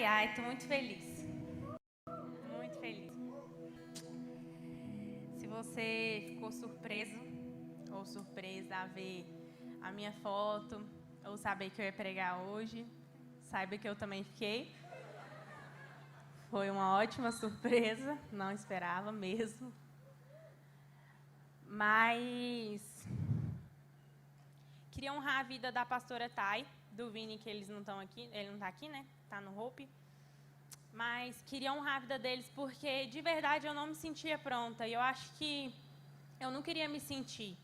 Ai, tô muito feliz. Muito feliz. Se você ficou surpreso ou surpresa a ver a minha foto ou saber que eu ia pregar hoje, saiba que eu também fiquei. Foi uma ótima surpresa, não esperava mesmo. Mas queria honrar a vida da pastora Thay, do Vini, que eles não estão aqui, ele não está aqui, né? Está no Hope. Mas queria honrar a vida deles porque, de verdade, eu não me sentia pronta. E eu acho que eu não queria me sentir.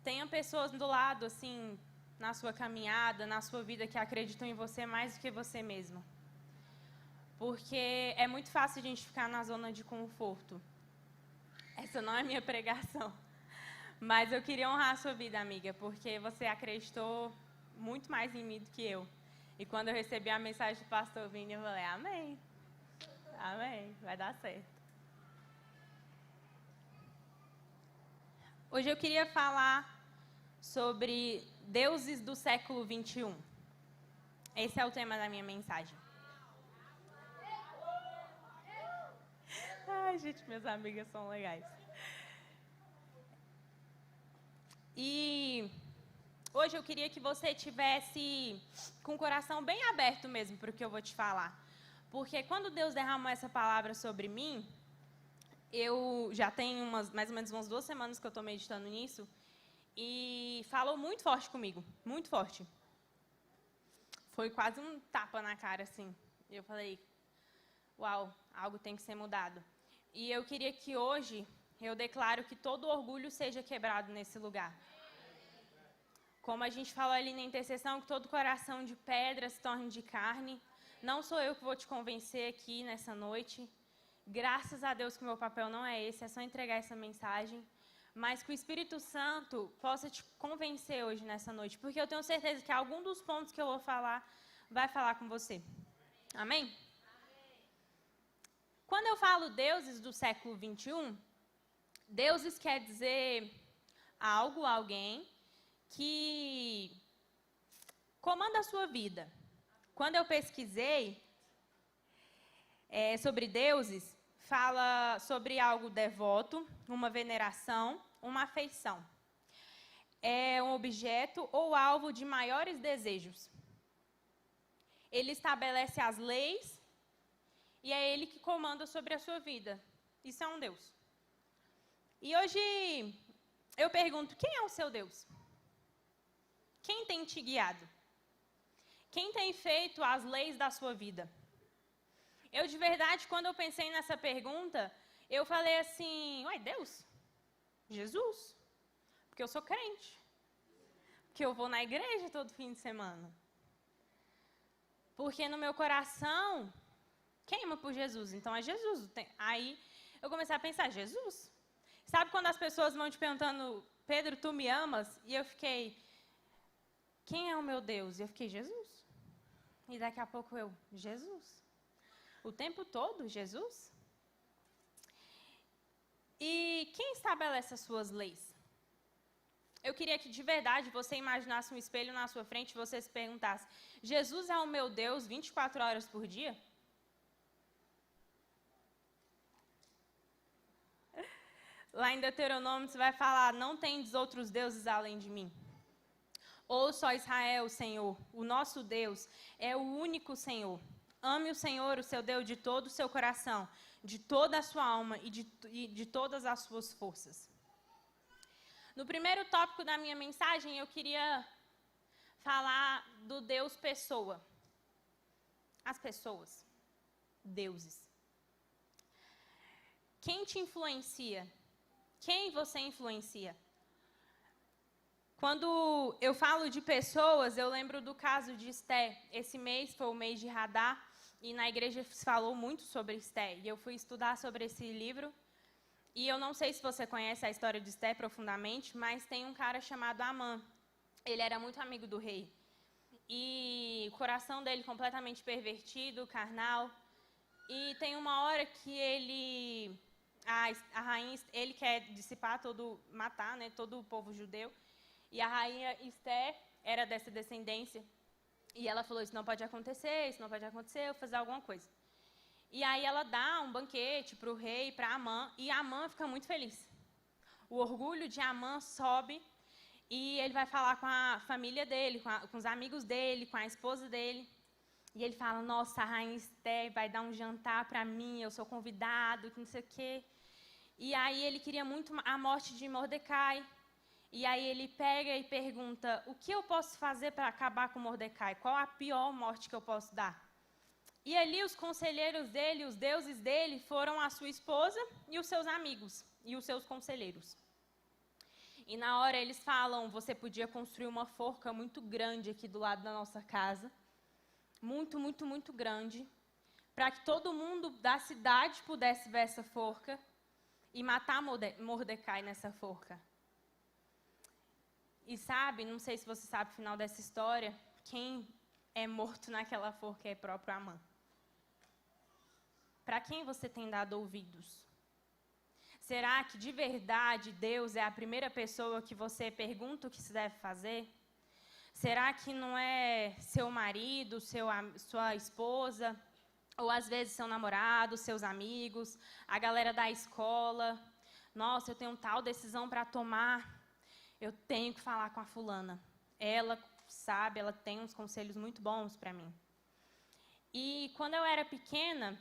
Tenha pessoas do lado, assim, na sua caminhada, na sua vida, que acreditam em você mais do que você mesma. Porque é muito fácil a gente ficar na zona de conforto. Essa não é a minha pregação. Mas eu queria honrar a sua vida, amiga, porque você acreditou muito mais em mim do que eu. E quando eu recebi a mensagem do pastor Vini, eu falei, amém. Amém, vai dar certo. Hoje eu queria falar sobre deuses do século 21. Esse é o tema da minha mensagem. Ai, gente, minhas amigas são legais. E hoje eu queria que você tivesse com o coração bem aberto mesmo para o que eu vou te falar. Porque quando Deus derramou essa palavra sobre mim, eu já tenho mais ou menos umas 2 semanas que eu estou meditando nisso, e falou muito forte comigo, muito forte. Foi quase um tapa na cara, assim. Eu falei, uau, algo tem que ser mudado. E eu queria que hoje eu declaro que todo orgulho seja quebrado nesse lugar. Como a gente falou ali na intercessão, que todo coração de pedra se torne de carne. Não sou eu que vou te convencer aqui nessa noite. Graças a Deus que o meu papel não é esse, é só entregar essa mensagem. Mas que o Espírito Santo possa te convencer hoje nessa noite. Porque eu tenho certeza que algum dos pontos que eu vou falar, vai falar com você. Amém? Quando eu falo deuses do século 21, deuses quer dizer algo, alguém que comanda a sua vida. Quando eu pesquisei sobre deuses, fala sobre algo devoto, uma veneração, uma afeição. É um objeto ou alvo de maiores desejos. Ele estabelece as leis e é ele que comanda sobre a sua vida. Isso é um Deus. E hoje eu pergunto, quem é o seu Deus? Quem tem te guiado? Quem tem feito as leis da sua vida? Eu, de verdade, quando eu pensei nessa pergunta, eu falei assim, uai, Deus? Jesus? Porque eu sou crente. Porque eu vou na igreja todo fim de semana. Porque no meu coração, queima por Jesus, então é Jesus. Aí eu comecei a pensar, Jesus? Sabe quando as pessoas vão te perguntando, Pedro, tu me amas? E eu fiquei, quem é o meu Deus? E eu fiquei, Jesus. E daqui a pouco eu, Jesus. O tempo todo, Jesus? E quem estabelece as suas leis? Eu queria que, de verdade, você imaginasse um espelho na sua frente e você se perguntasse, Jesus é o meu Deus 24 horas por dia? Lá em Deuteronômio, você vai falar, não tendes outros deuses além de mim. Ouça, ó Israel, o Senhor, o nosso Deus é o único Senhor. Ame o Senhor, o seu Deus, de todo o seu coração, de toda a sua alma e de todas as suas forças. No primeiro tópico da minha mensagem, eu queria falar do Deus pessoa. As pessoas, deuses. Quem te influencia? Quem você influencia? Quando eu falo de pessoas, eu lembro do caso de Esté. Esse mês foi o mês de Radá, e na igreja se falou muito sobre Esté. E eu fui estudar sobre esse livro. E eu não sei se você conhece a história de Esté profundamente, mas tem um cara chamado Amã. Ele era muito amigo do rei. E o coração dele completamente pervertido, carnal. E tem uma hora que a rainha, ele quer dissipar matar, né, todo o povo judeu. E a rainha Esté era dessa descendência. E ela falou, isso não pode acontecer, isso não pode acontecer, eu vou fazer alguma coisa. E aí ela dá um banquete para o rei, para Amã, e Amã fica muito feliz. O orgulho de Amã sobe e ele vai falar com a família dele, com os amigos dele, com a esposa dele. E ele fala, nossa, a rainha Esté vai dar um jantar para mim, eu sou convidado, que não sei o quê. E aí ele queria muito a morte de Mordecai. E aí ele pega e pergunta, o que eu posso fazer para acabar com Mordecai? Qual a pior morte que eu posso dar? E ali os conselheiros dele, os deuses dele, foram a sua esposa e os seus amigos, e os seus conselheiros. E na hora eles falam, você podia construir uma forca muito grande aqui do lado da nossa casa, muito, muito, muito grande, para que todo mundo da cidade pudesse ver essa forca e matar Mordecai nessa forca. E sabe, não sei se você sabe o final dessa história, quem é morto naquela forca é próprio Amã. Para quem você tem dado ouvidos? Será que de verdade Deus é a primeira pessoa que você pergunta o que se deve fazer? Será que não é seu marido, sua esposa, ou às vezes seu namorado, seus amigos, a galera da escola? Nossa, eu tenho tal decisão para tomar. Eu tenho que falar com a fulana. Ela sabe, ela tem uns conselhos muito bons para mim. E quando eu era pequena,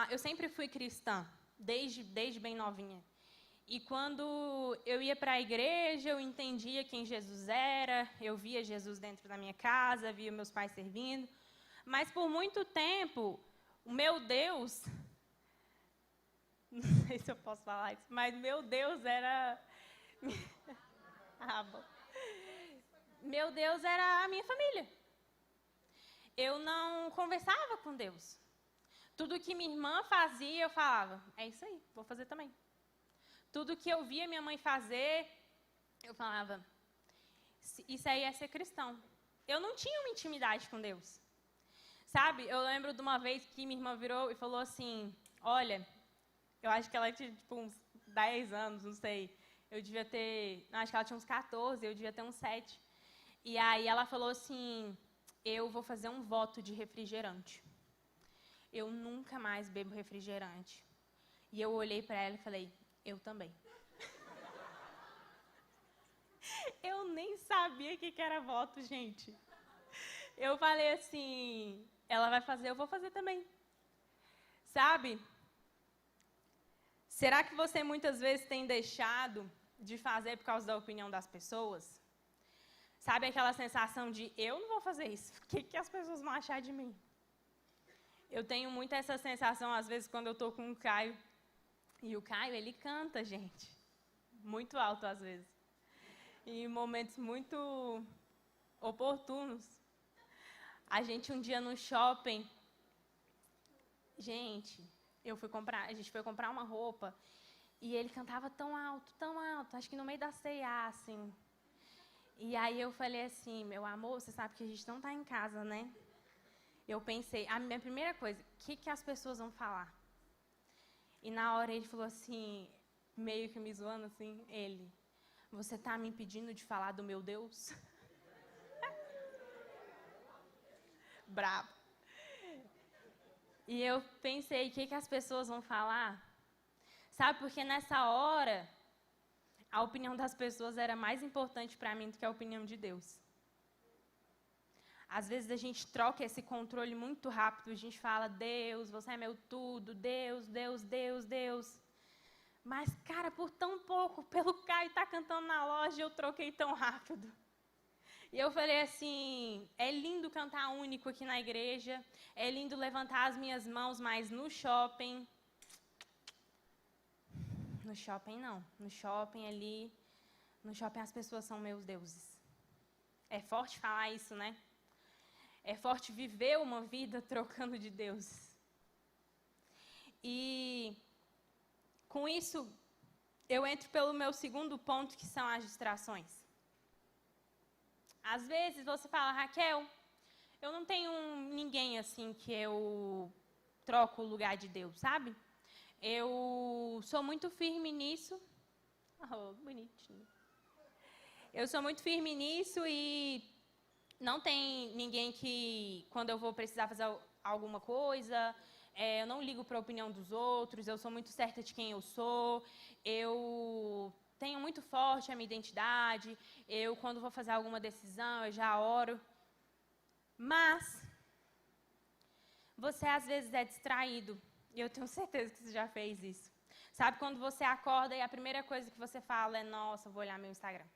eu sempre fui cristã, desde bem novinha. E quando eu ia para a igreja, eu entendia quem Jesus era, eu via Jesus dentro da minha casa, via meus pais servindo. Mas por muito tempo, o meu Deus, não sei se eu posso falar isso, mas meu Deus era... bom. Meu Deus era a minha família. Eu não conversava com Deus. Tudo que minha irmã fazia, eu falava, é isso aí, vou fazer também. Tudo que eu via minha mãe fazer, eu falava, isso aí é ser cristão. Eu não tinha uma intimidade com Deus. Sabe, eu lembro de uma vez que minha irmã virou e falou assim, olha, eu acho que ela tinha tipo uns 10 anos, não sei. Eu devia ter, não, acho que ela tinha uns 14, eu devia ter uns 7. E aí ela falou assim, eu vou fazer um voto de refrigerante. Eu nunca mais bebo refrigerante. E eu olhei para ela e falei, eu também. Eu nem sabia o que era voto, gente. Eu falei assim, ela vai fazer, eu vou fazer também. Sabe? Será que você muitas vezes tem deixado de fazer por causa da opinião das pessoas? Sabe aquela sensação de, eu não vou fazer isso, o que as pessoas vão achar de mim? Eu tenho muito essa sensação, às vezes, quando eu estou com o Caio. E o Caio, ele canta, gente. Muito alto, às vezes. E em momentos muito oportunos. A gente, um dia no shopping... Gente, a gente foi comprar uma roupa. E ele cantava tão alto, acho que no meio da C&A, assim. E aí eu falei assim, meu amor, você sabe que a gente não está em casa, né? Eu pensei, a minha primeira coisa, o que as pessoas vão falar? E na hora ele falou assim, meio que me zoando assim, você está me impedindo de falar do meu Deus? Bravo. E eu pensei, o que as pessoas vão falar? Sabe, porque nessa hora, a opinião das pessoas era mais importante para mim do que a opinião de Deus. Às vezes a gente troca esse controle muito rápido, a gente fala, Deus, você é meu tudo, Deus, Deus, Deus, Deus. Mas, cara, por tão pouco, pelo Caio estar cantando na loja, eu troquei tão rápido. E eu falei assim, é lindo cantar único aqui na igreja, é lindo levantar as minhas mãos, mas no shopping não. No shopping ali, no shopping as pessoas são meus deuses. É forte falar isso, né? É forte viver uma vida trocando de deuses. E com isso, eu entro pelo meu segundo ponto, que são as distrações. Às vezes você fala, Raquel, eu não tenho ninguém assim que eu troco o lugar de Deus, sabe? Eu sou muito firme nisso. Oh, bonitinho. Eu sou muito firme nisso e Não tem ninguém que, quando eu vou precisar fazer alguma coisa, eu não ligo para a opinião dos outros, eu sou muito certa de quem eu sou, eu tenho muito forte a minha identidade, eu, quando vou fazer alguma decisão, eu já oro. Mas, você às vezes é distraído, e eu tenho certeza que você já fez isso. Sabe, quando você acorda e a primeira coisa que você fala é, nossa, vou olhar meu Instagram.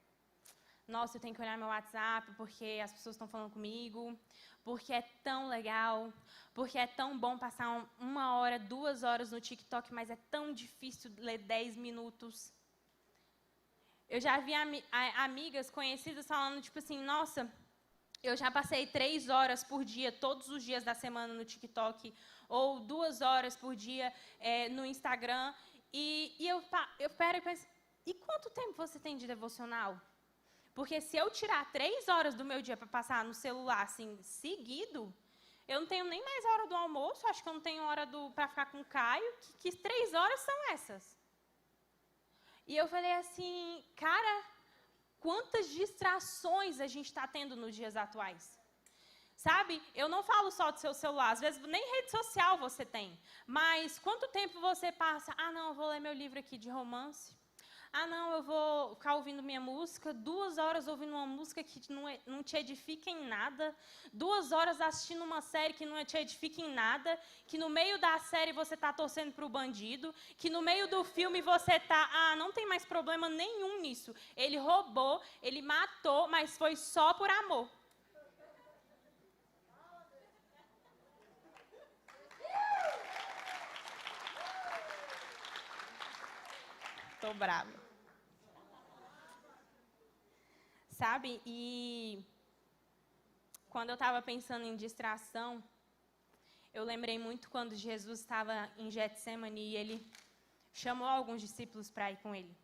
Nossa, eu tenho que olhar meu WhatsApp porque as pessoas estão falando comigo, porque é tão legal, porque é tão bom passar 1 hora, 2 horas no TikTok, mas é tão difícil ler 10 minutos. Eu já vi amigas conhecidas falando, tipo assim, nossa, eu já passei 3 horas por dia, todos os dias da semana no TikTok, ou 2 horas por dia no Instagram, e eu paro e penso, e quanto tempo você tem de devocional? Porque se eu tirar 3 horas do meu dia para passar no celular, assim, seguido, eu não tenho nem mais hora do almoço, acho que eu não tenho hora para ficar com o Caio, que 3 horas são essas? E eu falei assim, cara, quantas distrações a gente está tendo nos dias atuais? Sabe, eu não falo só do seu celular, às vezes nem rede social você tem, mas quanto tempo você passa, não, eu vou ler meu livro aqui de romance, não, eu vou ficar ouvindo minha música, 2 horas ouvindo uma música que não te edifica em nada, 2 horas assistindo uma série que não te edifica em nada, que no meio da série você está torcendo para o bandido, que no meio do filme você está, não tem mais problema nenhum nisso. Ele roubou, ele matou, mas foi só por amor. Tô brava. Sabe? E quando eu estava pensando em distração, eu lembrei muito quando Jesus estava em Getsemane e ele chamou alguns discípulos para ir com ele.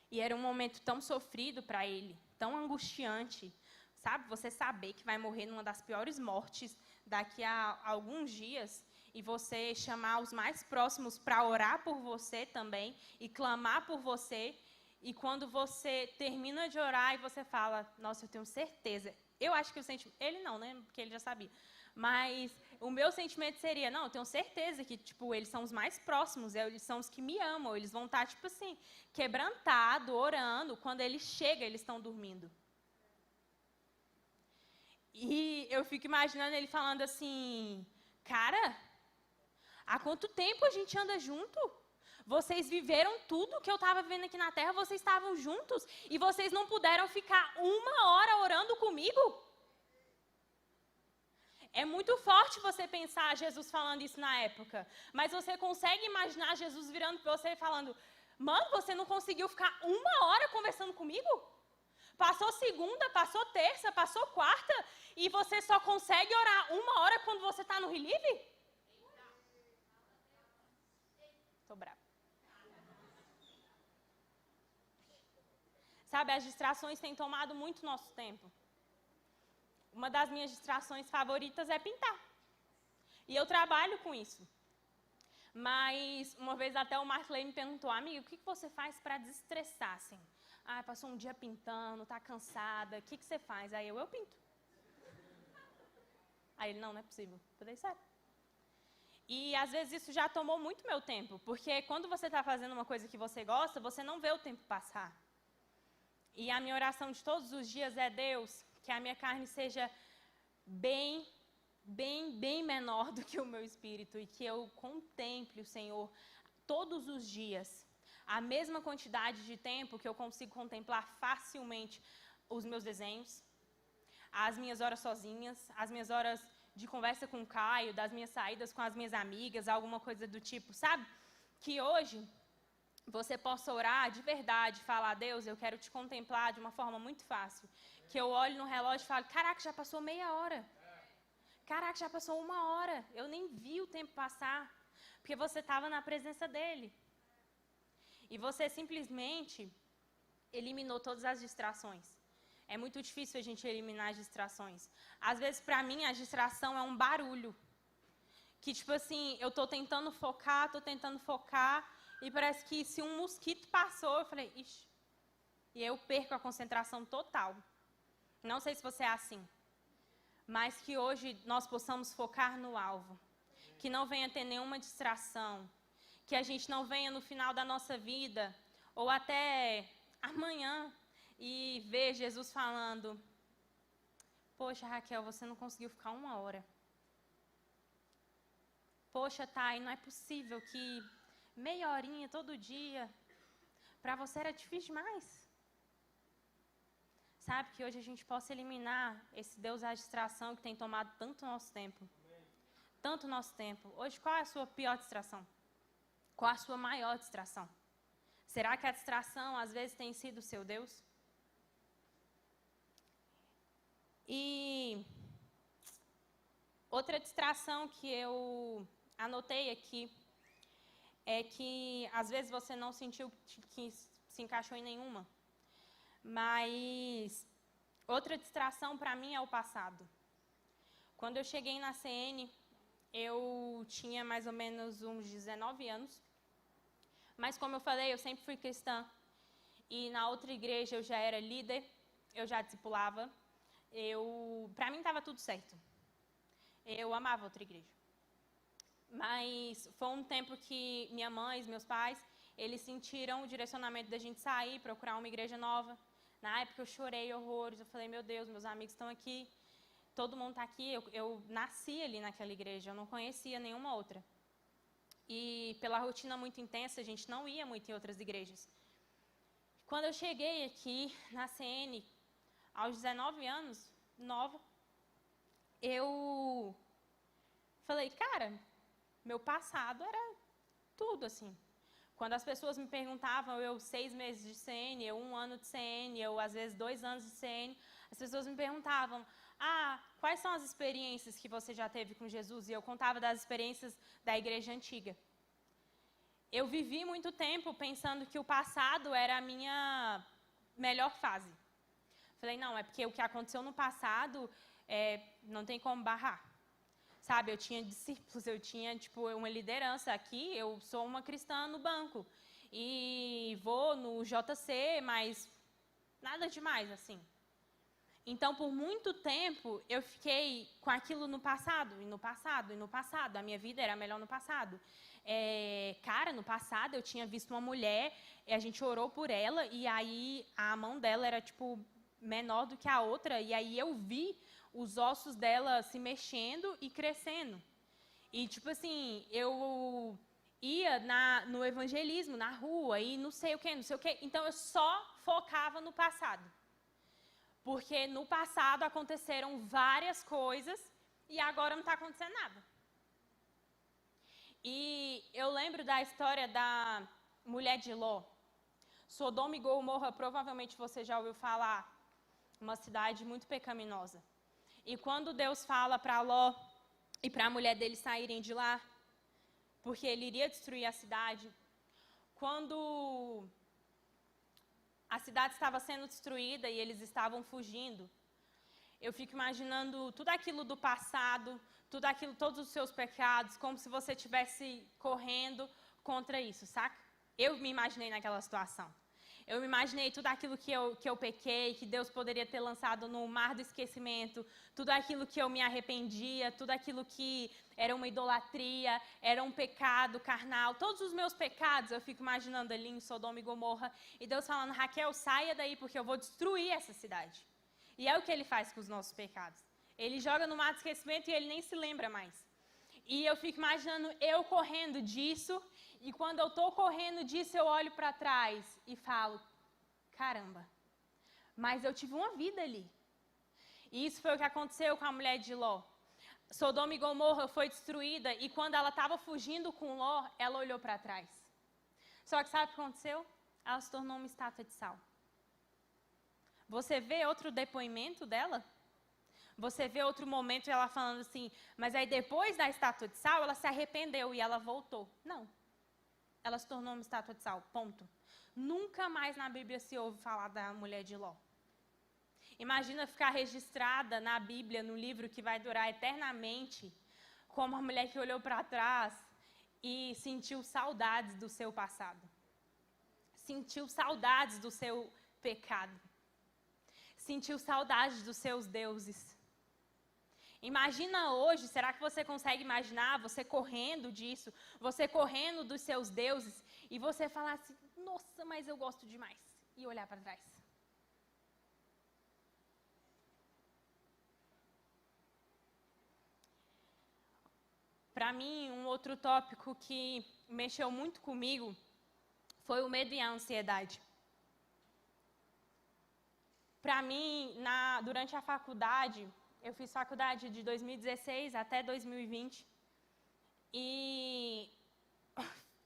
E era um momento tão sofrido para ele, tão angustiante, sabe? Você saber que vai morrer numa das piores mortes daqui a alguns dias e você chamar os mais próximos para orar por você também e clamar por você. E quando você termina de orar e você fala, nossa, eu tenho certeza. Eu acho que o sentimento... Ele não, né? Porque ele já sabia. Mas o meu sentimento seria, não, eu tenho certeza que, tipo, eles são os mais próximos, eles são os que me amam, eles vão estar, tipo assim, quebrantado, orando. Quando ele chega, eles estão dormindo. E eu fico imaginando ele falando assim, cara, há quanto tempo a gente anda junto? Vocês viveram tudo que eu estava vivendo aqui na Terra, vocês estavam juntos e vocês não puderam ficar 1 hora orando comigo? É muito forte você pensar Jesus falando isso na época, mas você consegue imaginar Jesus virando para você e falando, mano, você não conseguiu ficar 1 hora conversando comigo? Passou segunda, passou terça, passou quarta e você só consegue orar 1 hora quando você está no relieve? Tô brava. Sabe, as distrações têm tomado muito nosso tempo. Uma das minhas distrações favoritas é pintar. E eu trabalho com isso. Mas, uma vez até o Markley me perguntou, amiga, o que você faz para desestressar, assim? Passou um dia pintando, tá cansada, o que você faz? Aí eu pinto. Aí ele, não é possível. Eu falei, sério. E, às vezes, isso já tomou muito meu tempo, porque quando você está fazendo uma coisa que você gosta, você não vê o tempo passar. E a minha oração de todos os dias é, Deus, que a minha carne seja bem menor do que o meu espírito e que eu contemple o Senhor todos os dias. A mesma quantidade de tempo que eu consigo contemplar facilmente os meus desenhos, as minhas horas sozinhas, as minhas horas de conversa com o Caio, das minhas saídas com as minhas amigas, alguma coisa do tipo, sabe? Que hoje você possa orar de verdade, falar, Deus, eu quero te contemplar de uma forma muito fácil. Que eu olho no relógio e falo, caraca, já passou meia hora. Caraca, já passou 1 hora. Eu nem vi o tempo passar. Porque você estava na presença dele. E você simplesmente eliminou todas as distrações. É muito difícil a gente eliminar as distrações. Às vezes, para mim, a distração é um barulho. Que, tipo assim, eu estou tentando focar, e parece que se um mosquito passou, eu falei, ixi. E eu perco a concentração total. Não sei se você é assim, mas que hoje nós possamos focar no alvo. Que não venha ter nenhuma distração. Que a gente não venha no final da nossa vida, ou até amanhã, e ver Jesus falando: poxa, Raquel, você não conseguiu ficar 1 hora. Poxa, Thay, não é possível que meia horinha todo dia, para você era difícil demais. Sabe, que hoje a gente possa eliminar esse Deus da distração que tem tomado tanto nosso tempo. Tanto nosso tempo. Hoje, qual é a sua pior distração? Qual a sua maior distração? Será que a distração, às vezes, tem sido o seu Deus? E outra distração que eu anotei aqui é que, às vezes, você não sentiu que se encaixou em nenhuma. Mas outra distração para mim é o passado. Quando eu cheguei na CN, eu tinha mais ou menos uns 19 anos. Mas como eu falei, eu sempre fui cristã. E na outra igreja eu já era líder, eu já discipulava. Para mim estava tudo certo. Eu amava outra igreja. Mas foi um tempo que minha mãe, meus pais, eles sentiram o direcionamento da gente sair, procurar uma igreja nova. Na época eu chorei horrores, eu falei, meu Deus, meus amigos estão aqui, todo mundo está aqui. Eu nasci ali naquela igreja, eu não conhecia nenhuma outra. E pela rotina muito intensa, a gente não ia muito em outras igrejas. Quando eu cheguei aqui na CN, aos 19 anos, nova, eu falei, cara, meu passado era tudo assim. Quando as pessoas me perguntavam, eu 6 meses de CN, eu 1 ano de CN, eu às vezes 2 anos de CN, as pessoas me perguntavam, quais são as experiências que você já teve com Jesus? E eu contava das experiências da igreja antiga. Eu vivi muito tempo pensando que o passado era a minha melhor fase. Falei, não, é porque o que aconteceu no passado não tem como barrar. Sabe, eu tinha discípulos, eu tinha uma liderança aqui, eu sou uma cristã no banco. E vou no JC, mas nada demais, assim. Então, por muito tempo, eu fiquei com aquilo no passado, e no passado, e no passado. A minha vida era melhor no passado. Cara, no passado, eu tinha visto uma mulher, a gente orou por ela, e aí a mão dela era, menor do que a outra, e aí eu vi os ossos dela se mexendo e crescendo. E, eu ia no evangelismo, na rua, e não sei o quê. Então, eu só focava no passado. Porque no passado aconteceram várias coisas e agora não está acontecendo nada. E eu lembro da história da mulher de Ló. Sodoma e Gomorra, provavelmente você já ouviu falar, uma cidade muito pecaminosa. E quando Deus fala para Ló e para a mulher dele saírem de lá, porque ele iria destruir a cidade, quando a cidade estava sendo destruída e eles estavam fugindo, eu fico imaginando tudo aquilo do passado, todos os seus pecados, como se você estivesse correndo contra isso, saca? Eu me imaginei naquela situação. Eu me imaginei tudo aquilo que eu pequei, que Deus poderia ter lançado no mar do esquecimento, tudo aquilo que eu me arrependia, tudo aquilo que era uma idolatria, era um pecado carnal, todos os meus pecados eu fico imaginando ali em Sodoma e Gomorra, e Deus falando, Raquel, saia daí porque eu vou destruir essa cidade. E é o que Ele faz com os nossos pecados. Ele joga no mar do esquecimento e Ele nem se lembra mais. E eu fico imaginando eu correndo disso, e quando eu estou correndo disso, eu olho para trás e falo, caramba, mas eu tive uma vida ali. E isso foi o que aconteceu com a mulher de Ló. Sodoma e Gomorra foi destruída, e quando ela estava fugindo com Ló, ela olhou para trás. Só que sabe o que aconteceu? Ela se tornou uma estátua de sal. Você vê outro depoimento dela? Você vê outro momento ela falando assim, mas aí depois da estátua de sal, ela se arrependeu e ela voltou. Não. Ela se tornou uma estátua de sal, ponto. Nunca mais na Bíblia se ouve falar da mulher de Ló. Imagina ficar registrada na Bíblia, no livro que vai durar eternamente, como a mulher que olhou para trás e sentiu saudades do seu passado. Sentiu saudades do seu pecado. sentiu saudade dos seus deuses. Imagina hoje, será que você consegue imaginar você correndo disso, você correndo dos seus deuses, e você falar assim, nossa, mas eu gosto demais, e olhar para trás? Para mim, um outro tópico que mexeu muito comigo foi o medo e a ansiedade. Para mim, durante a faculdade, eu fiz faculdade de 2016 até 2020 e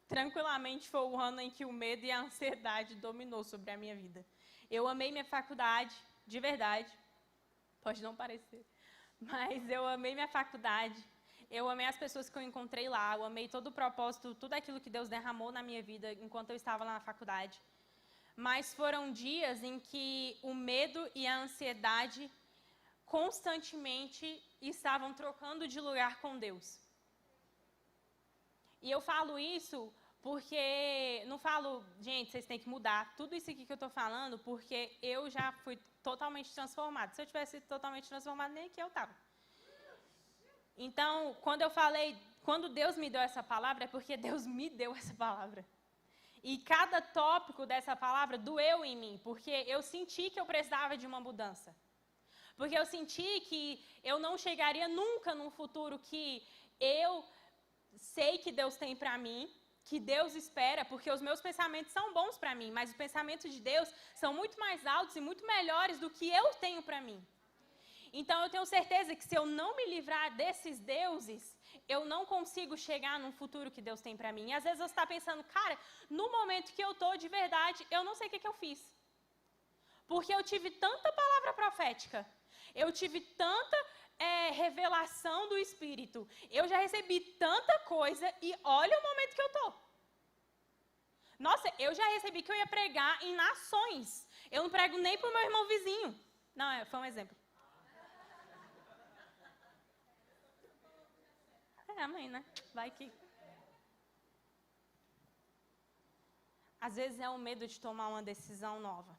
tranquilamente foi o ano em que o medo e a ansiedade dominou sobre a minha vida. Eu amei minha faculdade, de verdade, pode não parecer, mas eu amei minha faculdade, eu amei as pessoas que eu encontrei lá, eu amei todo o propósito, tudo aquilo que Deus derramou na minha vida enquanto eu estava lá na faculdade. Mas foram dias em que o medo e a ansiedade constantemente estavam trocando de lugar com Deus. E eu falo isso porque, não falo, gente, vocês têm que mudar tudo isso aqui que eu estou falando, porque eu já fui totalmente transformada. Se eu tivesse sido totalmente transformada, nem aqui eu estava. Então, quando Deus me deu essa palavra, é porque Deus me deu essa palavra. E cada tópico dessa palavra doeu em mim, porque eu senti que eu precisava de uma mudança. Porque eu senti que eu não chegaria nunca num futuro que eu sei que Deus tem para mim, que Deus espera, porque os meus pensamentos são bons para mim, mas os pensamentos de Deus são muito mais altos e muito melhores do que eu tenho para mim. Então eu tenho certeza que se eu não me livrar desses deuses, eu não consigo chegar num futuro que Deus tem para mim. E às vezes você está pensando, cara, no momento que eu estou de verdade, eu não sei o que eu fiz. Porque eu tive tanta palavra profética, eu tive tanta revelação do Espírito, eu já recebi tanta coisa e olha o momento que eu estou. Nossa, eu já recebi que eu ia pregar em nações. Eu não prego nem para o meu irmão vizinho. Não, foi um exemplo. Amém, né? Vai que... Às vezes é o medo de tomar uma decisão nova.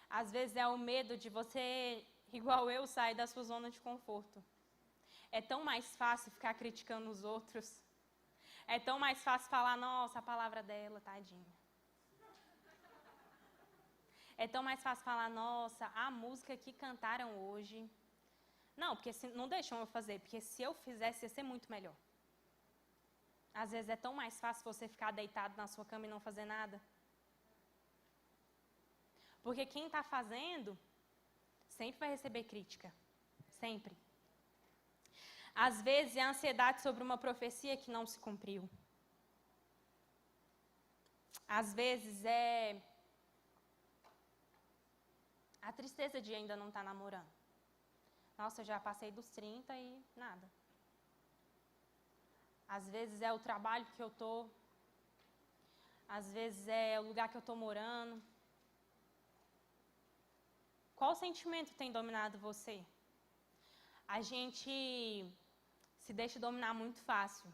Às vezes é o medo de você, igual eu, sair da sua zona de conforto. É tão mais fácil ficar criticando os outros. É tão mais fácil falar, nossa, a palavra dela, tadinha. É tão mais fácil falar, nossa, a música que cantaram hoje... Não, porque não deixam eu fazer, porque se eu fizesse ia ser muito melhor. Às vezes é tão mais fácil você ficar deitado na sua cama e não fazer nada. Porque quem está fazendo sempre vai receber crítica. Sempre. Às vezes é a ansiedade sobre uma profecia que não se cumpriu. Às vezes é a tristeza de ainda não estar namorando. Nossa, eu já passei dos 30 e nada. Às vezes é o trabalho que eu estou. Às vezes é o lugar que eu estou morando. Qual sentimento tem dominado você? A gente se deixa dominar muito fácil.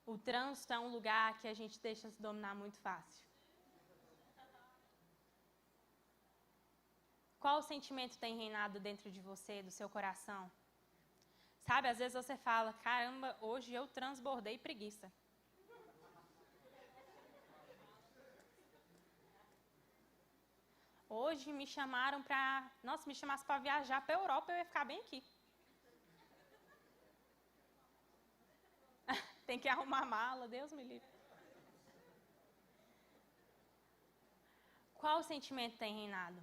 O trânsito é um lugar que a gente deixa se dominar muito fácil. Qual sentimento tem reinado dentro de você, do seu coração? Sabe, às vezes você fala, caramba, hoje eu transbordei preguiça. Hoje me chamaram para... Nossa, me chamasse para viajar para a Europa, eu ia ficar bem aqui. Tem que arrumar mala, Deus me livre. Qual sentimento tem reinado?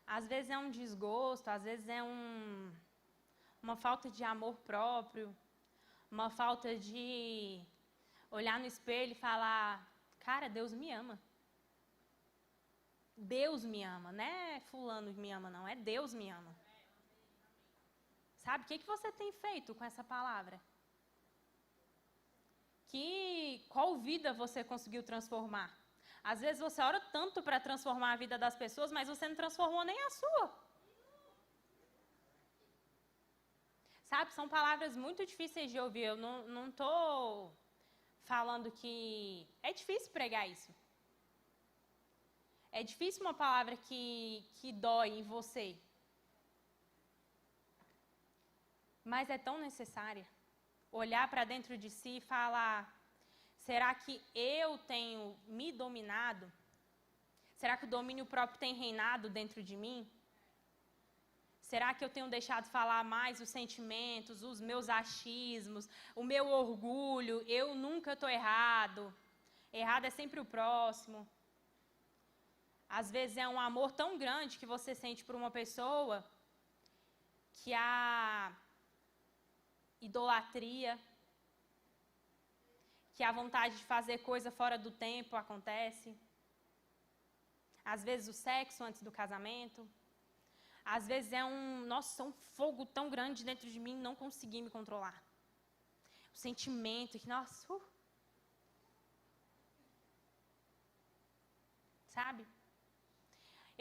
Às vezes é um desgosto, às vezes é uma falta de amor próprio, uma falta de olhar no espelho e falar, cara, Deus me ama. Deus me ama, não é fulano me ama, não, é Deus me ama. Sabe, o que você tem feito com essa palavra? Qual vida você conseguiu transformar? Às vezes você ora tanto para transformar a vida das pessoas, mas você não transformou nem a sua. Sabe, são palavras muito difíceis de ouvir. Eu não estou falando que... É difícil pregar isso. É difícil uma palavra que dói em você. Mas é tão necessária. Olhar para dentro de si e falar: será que eu tenho me dominado? Será que o domínio próprio tem reinado dentro de mim? Será que eu tenho deixado falar mais os sentimentos, os meus achismos, o meu orgulho? Eu nunca estou errado. Errado é sempre o próximo. Às vezes é um amor tão grande que você sente por uma pessoa que a idolatria, que a vontade de fazer coisa fora do tempo acontece. Às vezes o sexo antes do casamento. Às vezes é um fogo tão grande dentro de mim, não consegui me controlar. O sentimento que, nossa, sabe?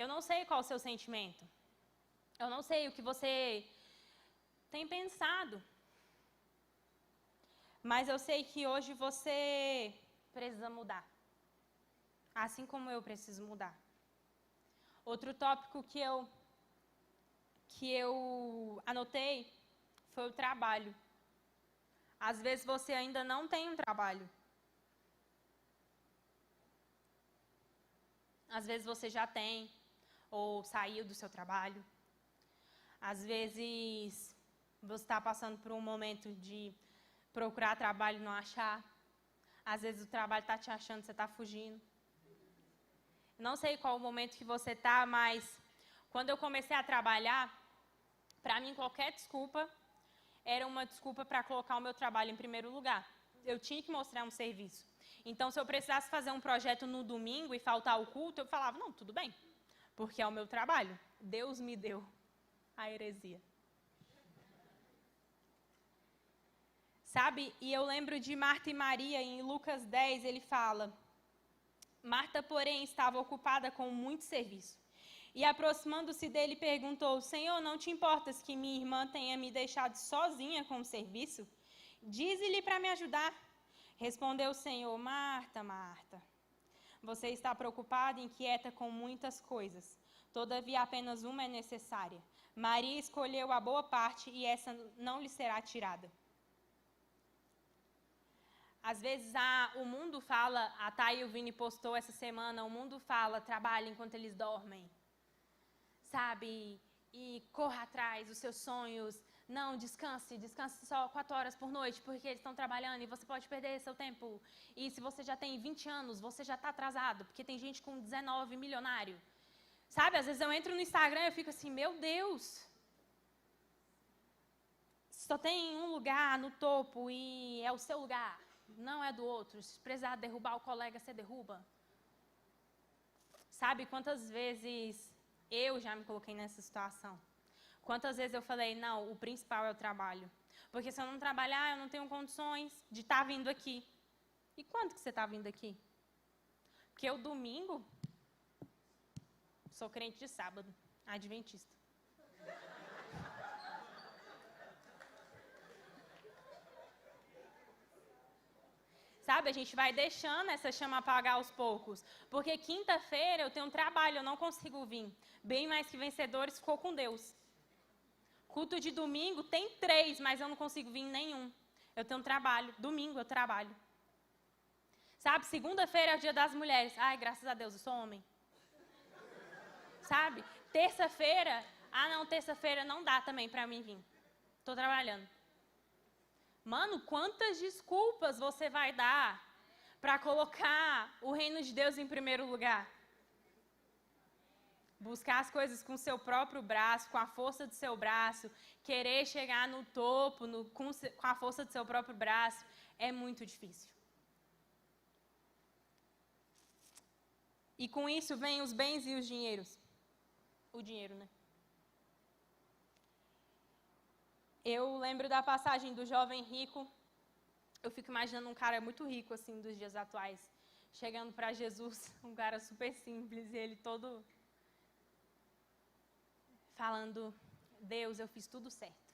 Eu não sei qual é o seu sentimento. Eu não sei o que você tem pensado. Mas eu sei que hoje você precisa mudar. Assim como eu preciso mudar. Outro tópico que eu anotei foi o trabalho. Às vezes você ainda não tem um trabalho. Às vezes você já tem, ou saiu do seu trabalho. Às vezes você está passando por um momento de procurar trabalho e não achar. Às vezes o trabalho está te achando, você está fugindo. Não sei qual o momento que você está, mas quando eu comecei a trabalhar, para mim qualquer desculpa era uma desculpa para colocar o meu trabalho em primeiro lugar. Eu tinha que mostrar um serviço. Então, se eu precisasse fazer um projeto no domingo e faltar o culto, eu falava: não, tudo bem, porque é o meu trabalho. Deus me deu a heresia. Sabe? E eu lembro de Marta e Maria, em Lucas 10, ele fala: Marta, porém, estava ocupada com muito serviço. E aproximando-se dele, perguntou: Senhor, não te importas que minha irmã tenha me deixado sozinha com o serviço? Dize-lhe para me ajudar. Respondeu o Senhor: Marta, Marta, você está preocupada e inquieta com muitas coisas. Todavia, apenas uma é necessária. Maria escolheu a boa parte e essa não lhe será tirada. Às vezes o mundo fala, a Thay e o Vini postou essa semana, o mundo fala: trabalhe enquanto eles dormem. Sabe? E corra atrás dos seus sonhos. Não, descanse só 4 horas por noite, porque eles estão trabalhando e você pode perder seu tempo. E se você já tem 20 anos, você já está atrasado, porque tem gente com 19 milionário. Sabe, às vezes eu entro no Instagram e eu fico assim: meu Deus, só tem um lugar no topo e é o seu lugar, não é do outro. Se precisar derrubar o colega, você derruba. Sabe, quantas vezes eu já me coloquei nessa situação? Quantas vezes eu falei: não, o principal é o trabalho. Porque se eu não trabalhar, eu não tenho condições de estar vindo aqui. E quanto que você está vindo aqui? Porque o domingo, sou crente de sábado, adventista. Sabe, a gente vai deixando essa chama apagar aos poucos. Porque quinta-feira eu tenho um trabalho, eu não consigo vir. Bem mais que vencedores, ficou com Deus. Culto de domingo tem 3, mas eu não consigo vir em nenhum. Eu tenho um trabalho. Domingo eu trabalho. Sabe, segunda-feira é o dia das mulheres. Ai, graças a Deus, eu sou homem. Sabe? Terça-feira, não, terça-feira não dá também pra mim vir. Tô trabalhando. Mano, quantas desculpas você vai dar para colocar o reino de Deus em primeiro lugar? Buscar as coisas com o seu próprio braço, com a força do seu braço, querer chegar no topo com a força do seu próprio braço, é muito difícil. E com isso vem os bens e os dinheiros. O dinheiro, né? Eu lembro da passagem do jovem rico. Eu fico imaginando um cara muito rico, assim, dos dias atuais, chegando para Jesus, um cara super simples, e ele todo falando: Deus, eu fiz tudo certo.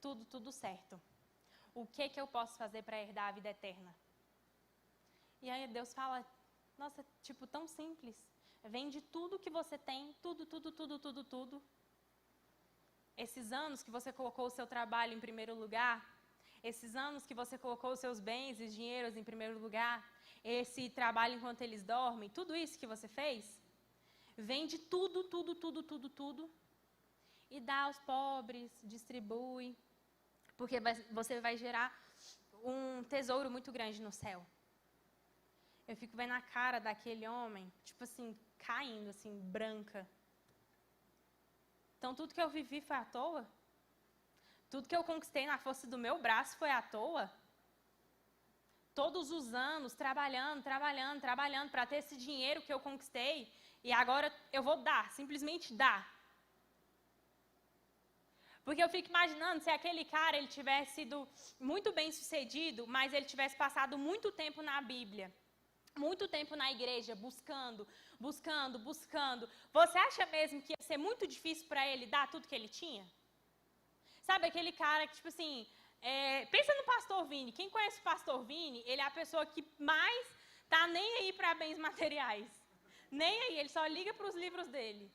Tudo certo. O que eu posso fazer para herdar a vida eterna? E aí Deus fala: nossa, tipo, tão simples. Vende tudo que você tem, tudo, tudo, tudo, tudo, tudo. Esses anos que você colocou o seu trabalho em primeiro lugar, esses anos que você colocou os seus bens e dinheiros em primeiro lugar, esse trabalho enquanto eles dormem, tudo isso que você fez, vende tudo, tudo, tudo, tudo, tudo e dá aos pobres, distribui, porque você vai gerar um tesouro muito grande no céu. Eu fico vendo a cara daquele homem, tipo assim, caindo, assim, branca. Então, tudo que eu vivi foi à toa? Tudo que eu conquistei na força do meu braço foi à toa? Todos os anos, trabalhando, trabalhando, trabalhando para ter esse dinheiro que eu conquistei, e agora eu vou dar, simplesmente dar. Porque eu fico imaginando se aquele cara ele tivesse sido muito bem sucedido, mas ele tivesse passado muito tempo na Bíblia, muito tempo na igreja, buscando, buscando, buscando. Você acha mesmo que ia ser muito difícil para ele dar tudo que ele tinha? Sabe, aquele cara que, tipo assim, pensa no pastor Vini. Quem conhece o pastor Vini, ele é a pessoa que mais tá nem aí para bens materiais. Nem aí, ele só liga para os livros dele.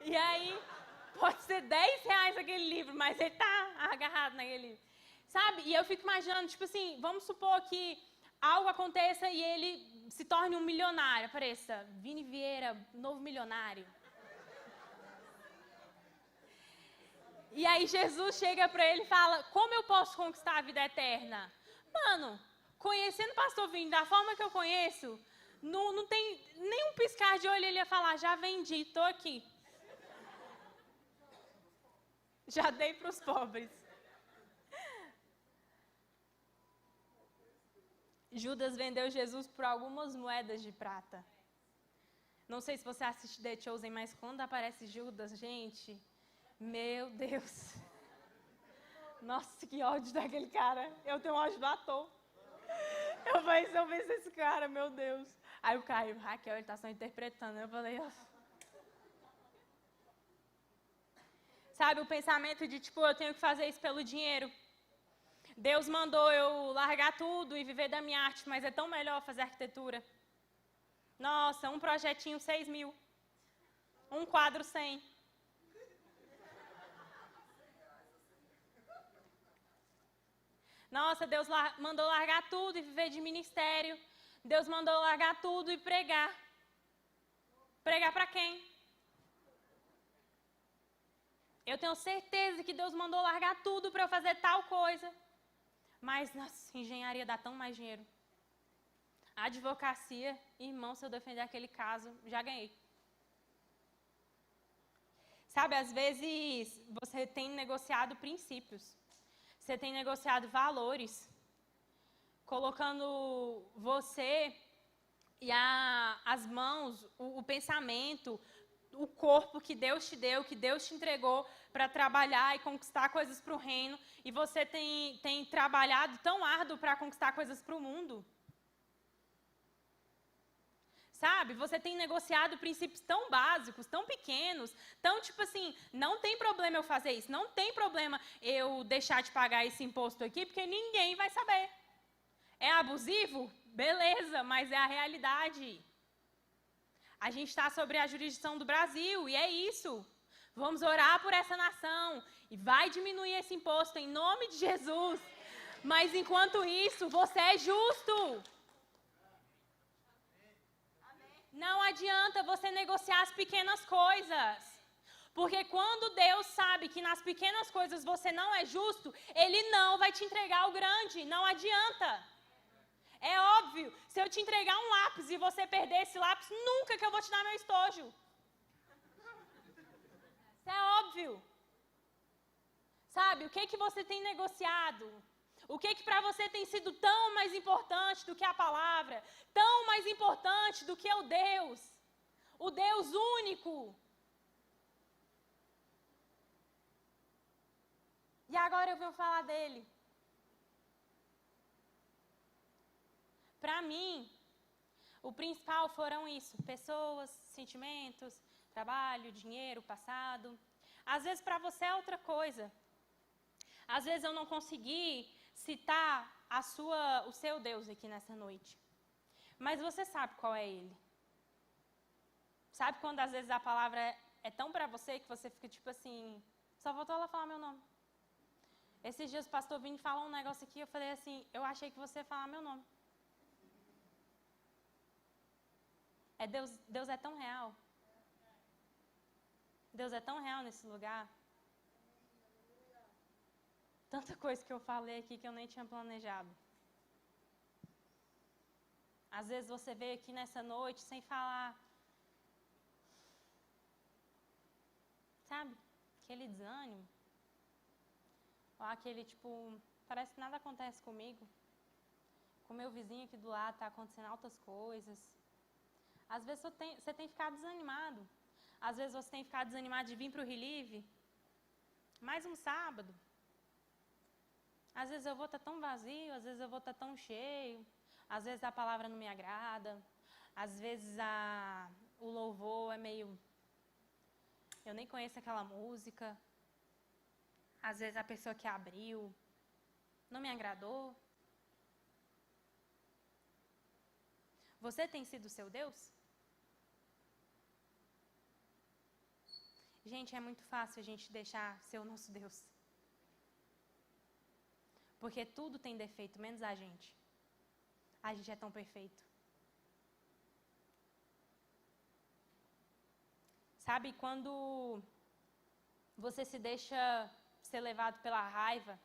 E aí, pode ser R$10 aquele livro, mas ele tá agarrado naquele livro. Sabe, e eu fico imaginando, tipo assim, vamos supor que algo aconteça e ele se torne um milionário. Apareça, Vini Vieira, novo milionário. E aí Jesus chega para ele e fala, como eu posso conquistar a vida eterna? Mano, conhecendo o pastor Vini da forma que eu conheço, não tem nem um piscar de olho, ele ia falar, já vendi, tô aqui. Já dei para os pobres. Judas vendeu Jesus por algumas moedas de prata. Não sei se você assiste The Chosen, mas quando aparece Judas, gente, meu Deus. Nossa, que ódio daquele cara. Eu tenho ódio do ator. Eu falei, se eu visse esse cara, meu Deus. Aí o Caio, Raquel, ele tá só interpretando. Eu falei, sabe, o pensamento de, tipo, eu tenho que fazer isso pelo dinheiro. Deus mandou eu largar tudo e viver da minha arte, mas é tão melhor fazer arquitetura. Nossa, um projetinho 6.000. Um quadro 100. Nossa, Deus mandou largar tudo e viver de ministério. Deus mandou largar tudo e pregar. Pregar para quem? Eu tenho certeza que Deus mandou largar tudo para eu fazer tal coisa. Mas, nossa, engenharia dá tão mais dinheiro. A advocacia, irmão, se eu defender aquele caso, já ganhei. Sabe, às vezes você tem negociado princípios. Você tem negociado valores. Colocando você e as mãos, o pensamento, o corpo que Deus te deu, que Deus te entregou para trabalhar e conquistar coisas para o reino, e você tem trabalhado tão árduo para conquistar coisas para o mundo. Sabe, você tem negociado princípios tão básicos, tão pequenos, tão tipo assim, não tem problema eu fazer isso, não tem problema eu deixar de pagar esse imposto aqui, porque ninguém vai saber. É abusivo? Beleza, mas é a realidade. A gente está sobre a jurisdição do Brasil e é isso. Vamos orar por essa nação e vai diminuir esse imposto em nome de Jesus. Mas enquanto isso, você é justo. Não adianta você negociar as pequenas coisas. Porque quando Deus sabe que nas pequenas coisas você não é justo, Ele não vai te entregar o grande. Não adianta. É óbvio, se eu te entregar um lápis e você perder esse lápis, nunca que eu vou te dar meu estojo. Isso é óbvio. Sabe, o que você tem negociado? O que para você tem sido tão mais importante do que a palavra? Tão mais importante do que o Deus único. E agora eu venho falar dele. Para mim, o principal foram isso: pessoas, sentimentos, trabalho, dinheiro, passado. Às vezes para você é outra coisa. Às vezes eu não consegui citar o seu Deus aqui nessa noite. Mas você sabe qual é ele. Sabe quando às vezes a palavra é tão para você que você fica tipo assim, só faltou ela falar meu nome. Esses dias o pastor Vini falou um negócio aqui, eu falei assim, eu achei que você ia falar meu nome. Deus é tão real. Deus é tão real nesse lugar. Tanta coisa que eu falei aqui que eu nem tinha planejado. Às vezes você veio aqui nessa noite sem falar. Sabe? Aquele desânimo. Ou aquele tipo, parece que nada acontece comigo. Com meu vizinho aqui do lado está acontecendo altas coisas. Às vezes você tem ficado desanimado. Às vezes você tem ficado desanimado de vir para o Relive. Mais um sábado. Às vezes eu vou estar tão vazio, às vezes eu vou estar tão cheio. Às vezes a palavra não me agrada. Às vezes o louvor é meio... Eu nem conheço aquela música. Às vezes a pessoa que abriu não me agradou. Você tem sido o seu Deus? Gente, é muito fácil a gente deixar ser o nosso Deus. Porque tudo tem defeito, menos a gente. A gente é tão perfeito. Sabe, quando você se deixa ser levado pela raiva,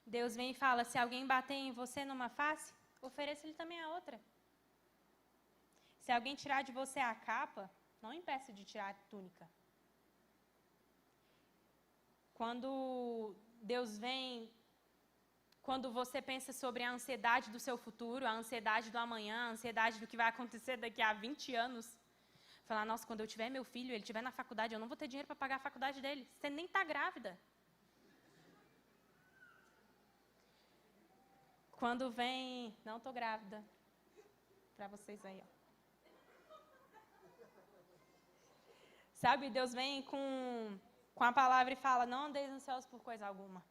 Deus vem e fala, se alguém bater em você numa face, ofereça-lhe também a outra. Se alguém tirar de você a capa, não impeça de tirar a túnica. Quando Deus vem, quando você pensa sobre a ansiedade do seu futuro, a ansiedade do amanhã, a ansiedade do que vai acontecer daqui a 20 anos, falar, nossa, quando eu tiver meu filho, ele estiver na faculdade, eu não vou ter dinheiro para pagar a faculdade dele. Você nem está grávida. Quando vem... Não estou grávida. Para vocês aí, ó. Sabe, Deus vem com a palavra e fala, não andeis ansiosos por coisa alguma.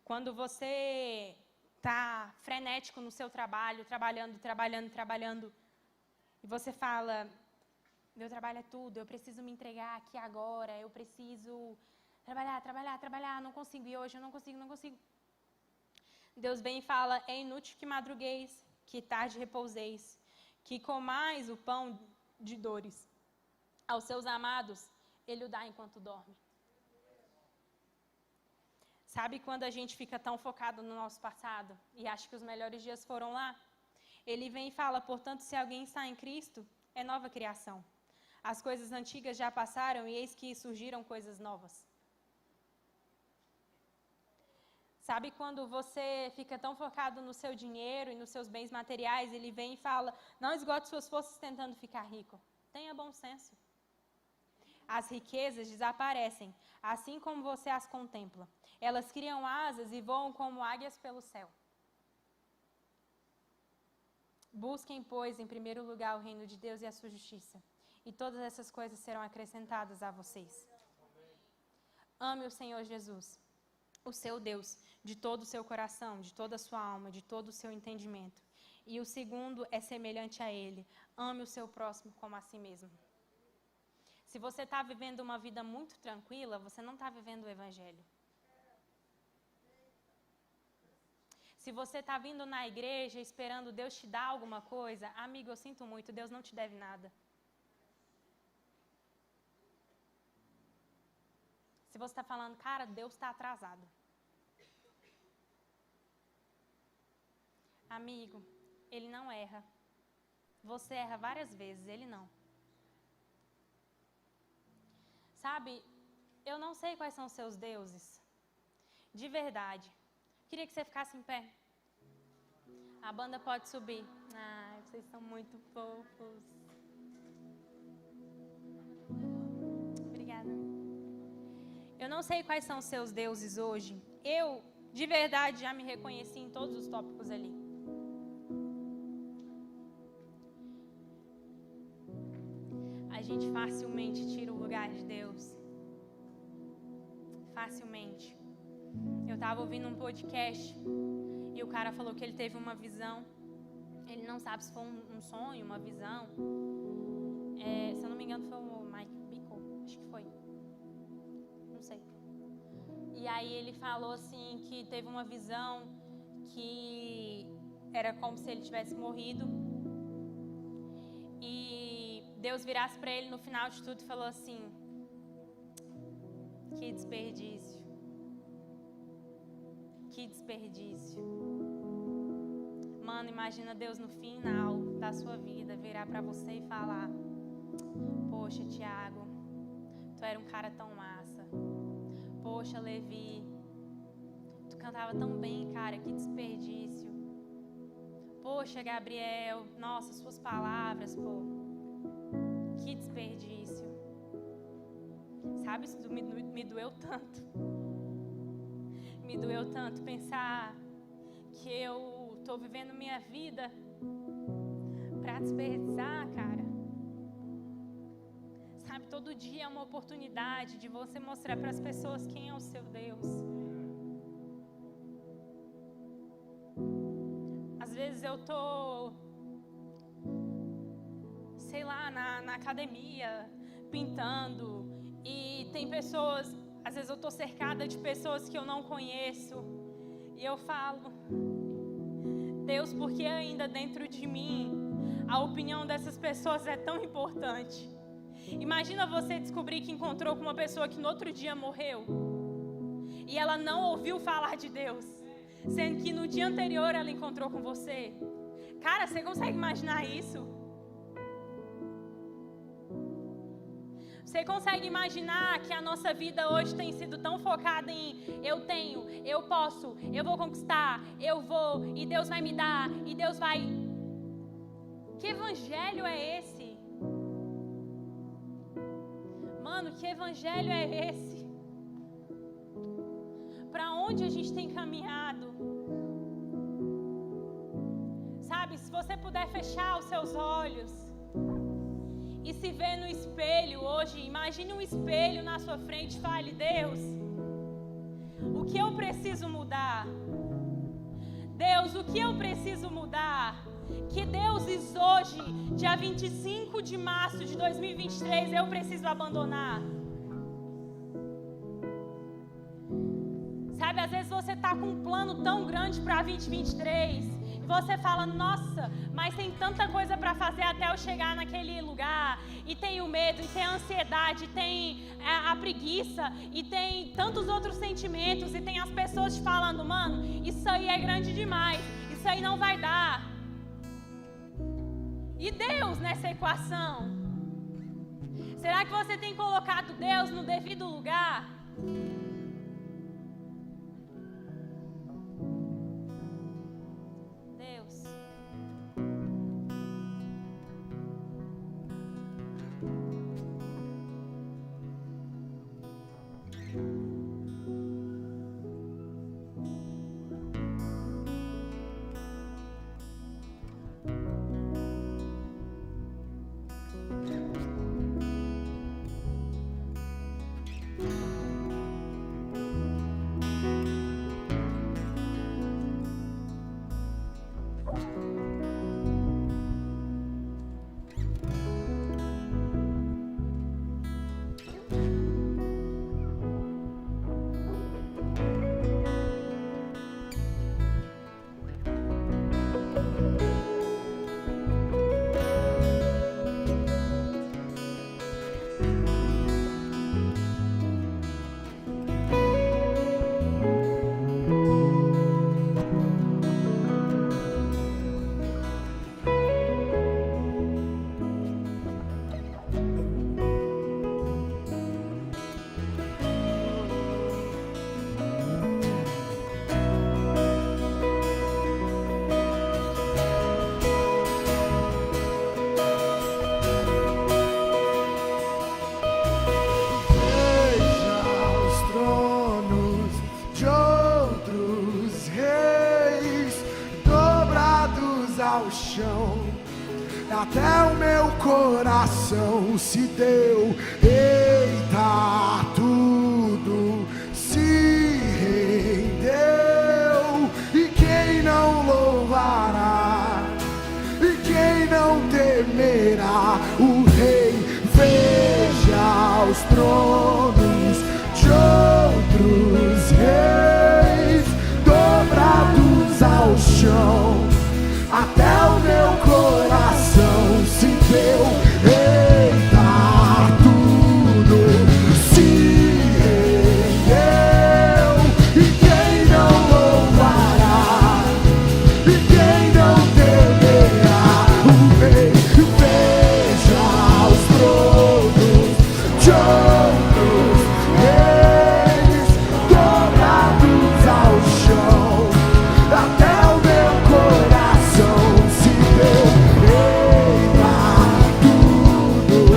Quando você está frenético no seu trabalho, trabalhando, e você fala, meu trabalho é tudo, eu preciso me entregar aqui agora, eu preciso trabalhar, não consigo ir hoje, eu não consigo. Deus vem e fala, é inútil que madrugueis, que tarde repouseis, que comais o pão de dores. Aos seus amados, Ele o dá enquanto dorme. Sabe quando a gente fica tão focado no nosso passado e acha que os melhores dias foram lá? Ele vem e fala, portanto, se alguém está em Cristo, é nova criação. As coisas antigas já passaram e eis que surgiram coisas novas. Sabe quando você fica tão focado no seu dinheiro e nos seus bens materiais, ele vem e fala, não esgote suas forças tentando ficar rico. Tenha bom senso. As riquezas desaparecem, assim como você as contempla. Elas criam asas e voam como águias pelo céu. Busquem, pois, em primeiro lugar o reino de Deus e a sua justiça, e todas essas coisas serão acrescentadas a vocês. Ame o Senhor Jesus, o seu Deus, de todo o seu coração, de toda a sua alma, de todo o seu entendimento. E o segundo é semelhante a ele, ame o seu próximo como a si mesmo. Se você está vivendo uma vida muito tranquila, você não está vivendo o Evangelho. Se você está vindo na igreja esperando Deus te dar alguma coisa, amigo, eu sinto muito, Deus não te deve nada. Se você está falando, cara, Deus está atrasado. Amigo, Ele não erra. Você erra várias vezes, Ele não. Sabe, eu não sei quais são os seus deuses. De verdade. Queria que você ficasse em pé. A banda pode subir. Ai, vocês são muito fofos. Obrigada. Eu não sei quais são os seus deuses hoje. Eu, de verdade, já me reconheci em todos os tópicos ali. A gente facilmente tira o lugar de Deus. Facilmente. Eu estava ouvindo um podcast e o cara falou que ele teve uma visão Ele não sabe se foi um sonho, uma visão. Se eu não me engano, foi o Mike Bickle, acho que foi. Não sei. E aí ele falou assim que teve uma visão que era como se ele tivesse morrido. E Deus virasse para ele no final de tudo e falou assim: que desperdício. Que desperdício. Mano, imagina Deus no final da sua vida virar para você e falar: poxa, Tiago, tu era um cara tão massa. Poxa, Levi, tu cantava tão bem, cara, que desperdício. Poxa, Gabriel, nossa, suas palavras, pô, que desperdício. Sabe, isso me doeu tanto. Me doeu tanto pensar que eu tô vivendo minha vida pra desperdiçar, cara. Sabe, todo dia é uma oportunidade de você mostrar para as pessoas quem é o seu Deus. Às vezes eu tô, sei lá, na academia, pintando, e tem pessoas, às vezes eu tô cercada de pessoas que eu não conheço, e eu falo: Deus, por que ainda dentro de mim a opinião dessas pessoas é tão importante? Imagina você descobrir que encontrou com uma pessoa que no outro dia morreu e ela não ouviu falar de Deus, sendo que no dia anterior ela encontrou com você. Cara, você consegue imaginar isso? Você consegue imaginar que a nossa vida hoje tem sido tão focada em eu tenho, eu posso, eu vou conquistar, eu vou, e Deus vai me dar, e Deus vai... Que evangelho é esse? Mano, que evangelho é esse? Para onde a gente tem caminhado? Sabe, se você puder fechar os seus olhos e se ver no espelho hoje, imagine um espelho na sua frente e fale: Deus, o que eu preciso mudar? Deus, o que eu preciso mudar? Que deuses hoje, dia 25 de março de 2023, eu preciso abandonar? Sabe, às vezes você está com um plano tão grande para 2023 e você fala: nossa, mas tem tanta coisa para fazer até eu chegar naquele lugar, e tem o medo, e tem a ansiedade, e tem a preguiça, e tem tantos outros sentimentos, e tem as pessoas te falando: mano, isso aí é grande demais, isso aí não vai dar. E Deus nessa equação? Será que você tem colocado Deus no devido lugar? Deus. Até o meu coração se deu. Eita, tudo se rendeu. E quem não louvará o Rei. Veja os tronos de outros reis dobrados ao chão. Até o meu coração se deu. Eita, tudo se rendeu. E quem não louvará? E quem não temerá o Rei? Veja os tronos de outros reis dobrados ao chão. Até o meu coração se deu. Eita, tudo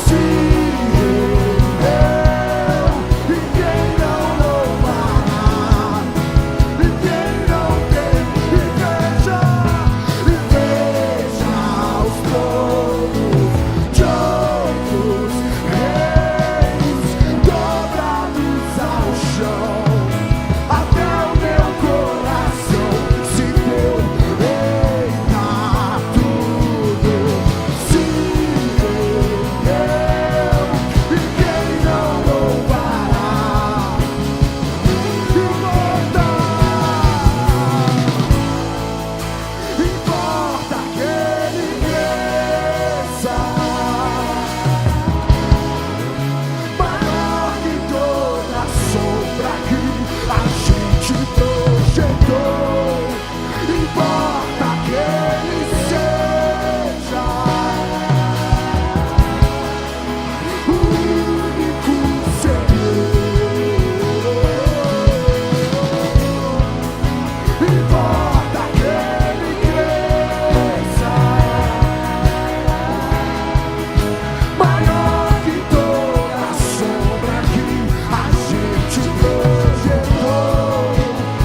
se rendeu. E quem não louvará? E quem não tem? E veja os tronos de outros reis dobrados ao chão. Até o meu coração se deu. Eita, tudo se rendeu. E quem não louvará? Importa que ele cresça, maior que toda sombra que a gente projetou. Importa que ele seja o único Senhor. Importa que ele cresça, maior que toda sombra que a gente projetou.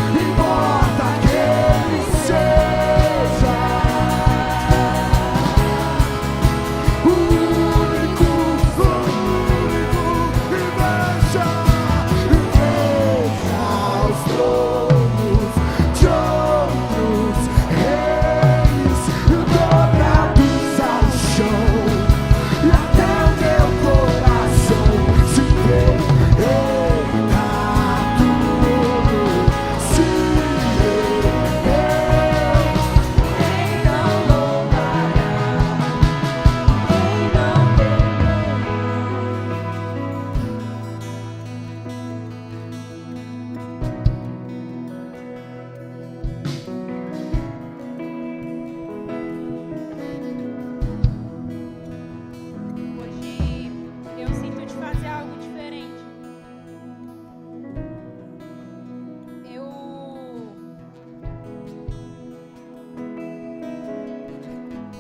Importa que ele seja o único, e veja os tronos de outros reis dobrados ao chão. E até o meu coração se deu. Eita, tudo se rendeu. Quem não louvará? Quem não Hoje eu sinto de fazer algo diferente.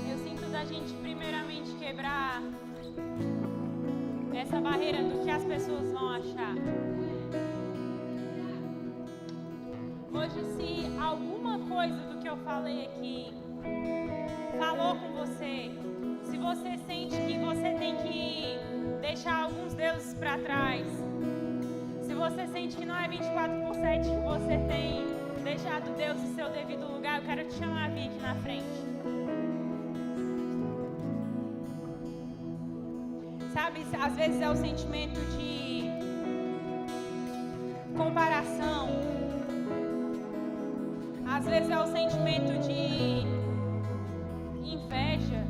Eu sinto da gente primeiramente quebrar essa barreira do que as pessoas vão achar. Hoje, se alguma coisa do que eu falei aqui falou com você, se você sente que você tem que deixar alguns deuses para trás, se você sente que não é 24/7 que você tem deixado Deus em seu devido lugar, eu quero te chamar a vir aqui na frente. Sabe, às vezes é o sentimento de comparação, às vezes é o sentimento de inveja,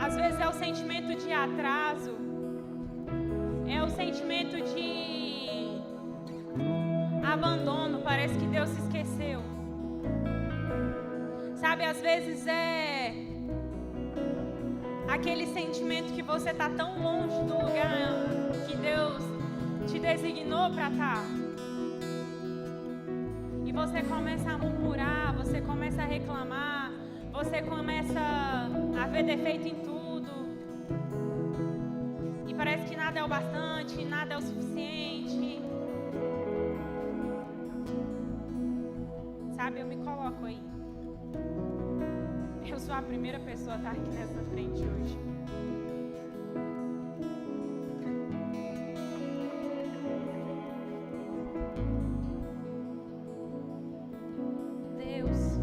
às vezes é o sentimento de atraso, é o sentimento de abandono, parece que Deus se esqueceu. Sabe, às vezes é aquele sentimento que você está tão longe do lugar que Deus te designou para estar. E você começa a murmurar, você começa a reclamar, você começa a ver defeito em tudo. E parece que nada é o bastante, nada é o suficiente. Sabe, eu me coloco aí. Eu sou a primeira pessoa a estar aqui nessa frente hoje. Deus,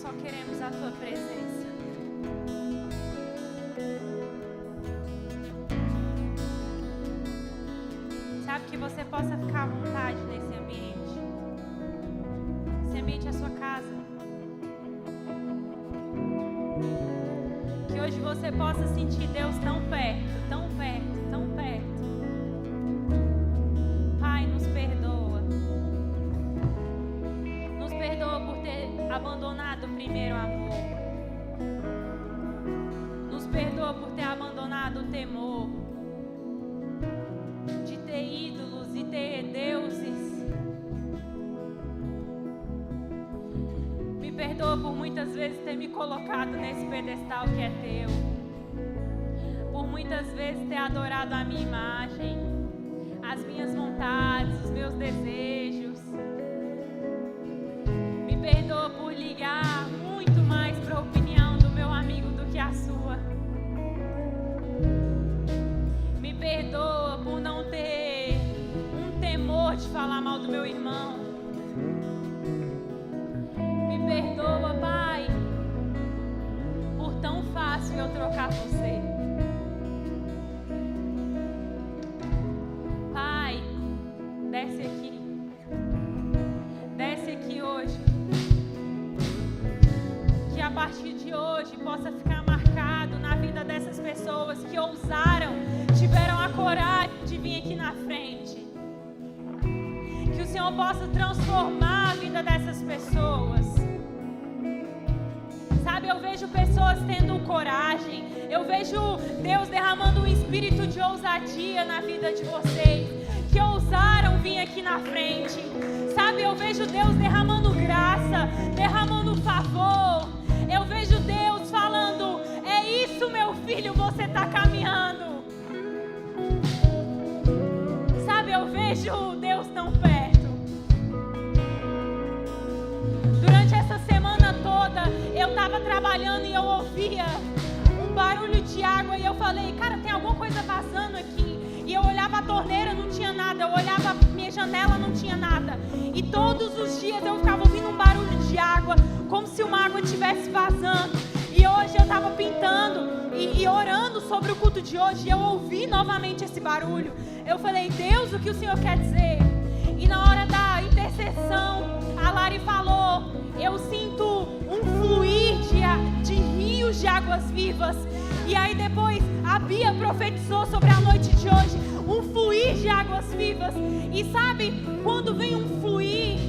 só queremos a tua presença. Sabe, que você possa ficar à vontade nesse ambiente. Esse ambiente é a sua casa. Que hoje você possa sentir Deus tão perto, tão perto, tão perto. Pai, nos perdoa. Nos perdoa por ter abandonado o primeiro amor. Nos perdoa por ter abandonado o temor. De ter ídolos e ter deuses. Me perdoa por muitas vezes ter me colocado nesse pedestal que é teu. Por muitas vezes ter adorado a minha imagem, as minhas vontades, os meus desejos. Me perdoa por ligar muito mais para a opinião do meu amigo do que a sua. Me perdoa por não ter um temor de falar mal do meu irmão. Me perdoa, Pai, por tão fácil eu trocar você. Pai, desce aqui. Desce aqui hoje. Que a partir de hoje possa ficar marcado na vida dessas pessoas que ousaram, tiveram a coragem de vir aqui na frente. Que o Senhor possa transformar a vida dessas pessoas. Sabe, eu vejo pessoas tendo coragem. Eu vejo Deus derramando um espírito de ousadia na vida de vocês, que ousaram vir aqui na frente. Sabe, eu vejo Deus derramando graça, derramando favor. Eu vejo Deus falando: é isso, meu filho, você está caminhando. Sabe, eu vejo Deus tão perto. Durante essa semana toda, eu estava trabalhando e eu ouvia um barulho de água e eu falei: cara, tem alguma coisa vazando aqui. E eu olhava a torneira, não tinha nada. Eu olhava a minha janela, não tinha nada. E todos os dias eu ficava ouvindo um barulho de água, como se uma água estivesse vazando. E hoje eu estava pintando e orando sobre o culto de hoje. E eu ouvi novamente esse barulho. Eu falei: Deus, o que o Senhor quer dizer? E na hora da intercessão, a Lari falou: eu sinto um fluir de rios de águas vivas. E aí depois a Bia profetizou sobre a noite de hoje, um fluir de águas vivas. E sabe, quando vem um fluir,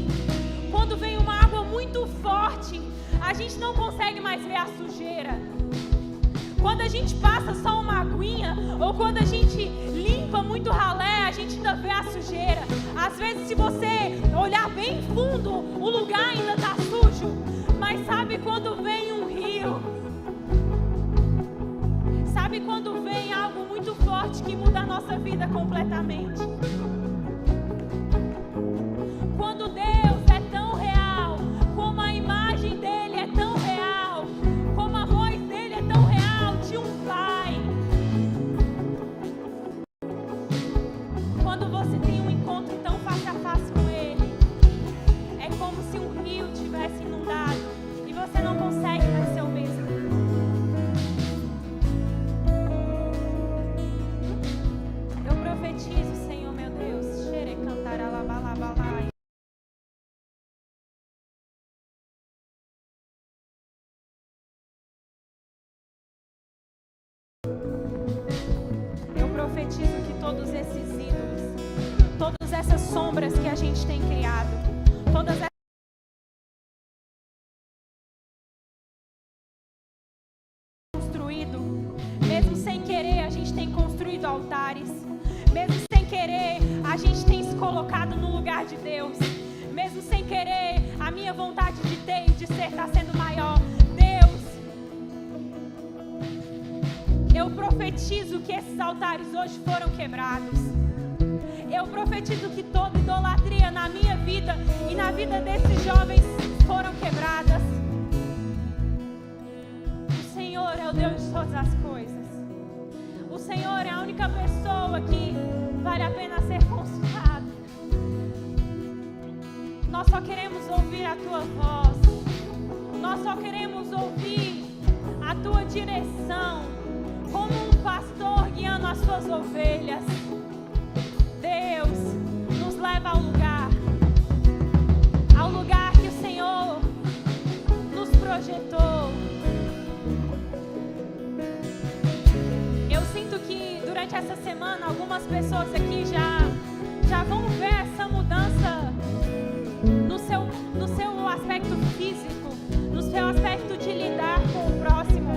quando vem uma água muito forte, a gente não consegue mais ver a sujeira. Quando a gente passa só uma aguinha, ou quando a gente limpa muito ralé, a gente ainda vê a sujeira. Às vezes, se você olhar bem fundo, o lugar ainda está sujo. Mas sabe quando vem um rio? Sabe quando vem algo muito forte que muda a nossa vida completamente? Quando Deus é tão real, como a imagem dele é tão real, como a voz dele é tão real de um pai. Quando você tem um encontro tão face a face com ele, é como se um rio tivesse inundado e você não consegue mais ser o mesmo. Eu profetizo, Senhor meu Deus, xere cantar alabalabalai. Eu profetizo que todos esses ídolos, todas essas sombras que a gente tem criado, todas essas construído, mesmo sem querer, a gente tem construído altares. Mesmo sem querer, a gente tem se colocado no lugar de Deus. Mesmo sem querer, a minha vontade de ter e de ser está sendo maior. Deus, eu profetizo que esses altares hoje foram quebrados. Eu profetizo que toda idolatria na minha vida e na vida desses jovens foram quebradas. O Senhor é o Deus de todas as coisas. O Senhor é a única pessoa que vale a pena ser consultado. Nós só queremos ouvir a Tua voz. Nós só queremos ouvir a tua direção, como um pastor guiando as suas ovelhas. Deus, nos leva ao lugar que o Senhor nos projetou. Eu sinto que durante essa semana algumas pessoas aqui já vão ver essa mudança no seu aspecto físico, no seu aspecto de lidar com o próximo.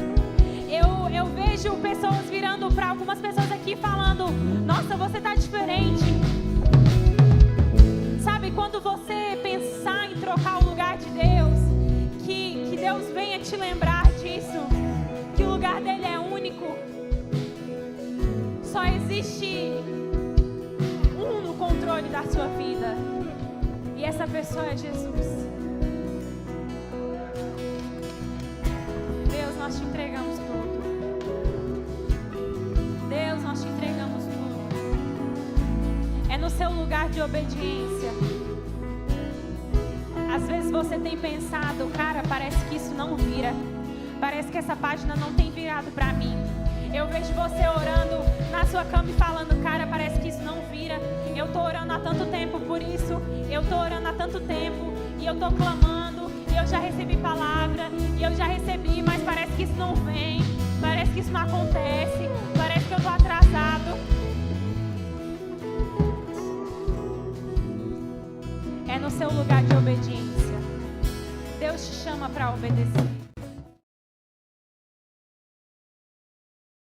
Eu vejo pessoas virando para algumas pessoas aqui falando: nossa, você tá diferente. Sabe, quando você pensar em trocar o lugar de Deus, que Deus venha te lembrar disso, que o lugar dele é único. Só existe um no controle da sua vida, e essa pessoa é Jesus. Deus, nós te entregamos tudo. Deus, nós te entregamos tudo. É no seu lugar de obediência. Às vezes você tem pensado: cara, parece que isso não vira. Parece que essa página não tem virado pra mim. Eu vejo você orando na sua cama e falando: cara, parece que isso não vira. Eu tô orando há tanto tempo por isso. Eu tô orando há tanto tempo. E eu tô clamando. E eu já recebi palavra. E eu já recebi, mas parece que isso não vem. Parece que isso não acontece. Parece que eu tô atrasado. É no seu lugar de obediência. Deus te chama para obedecer.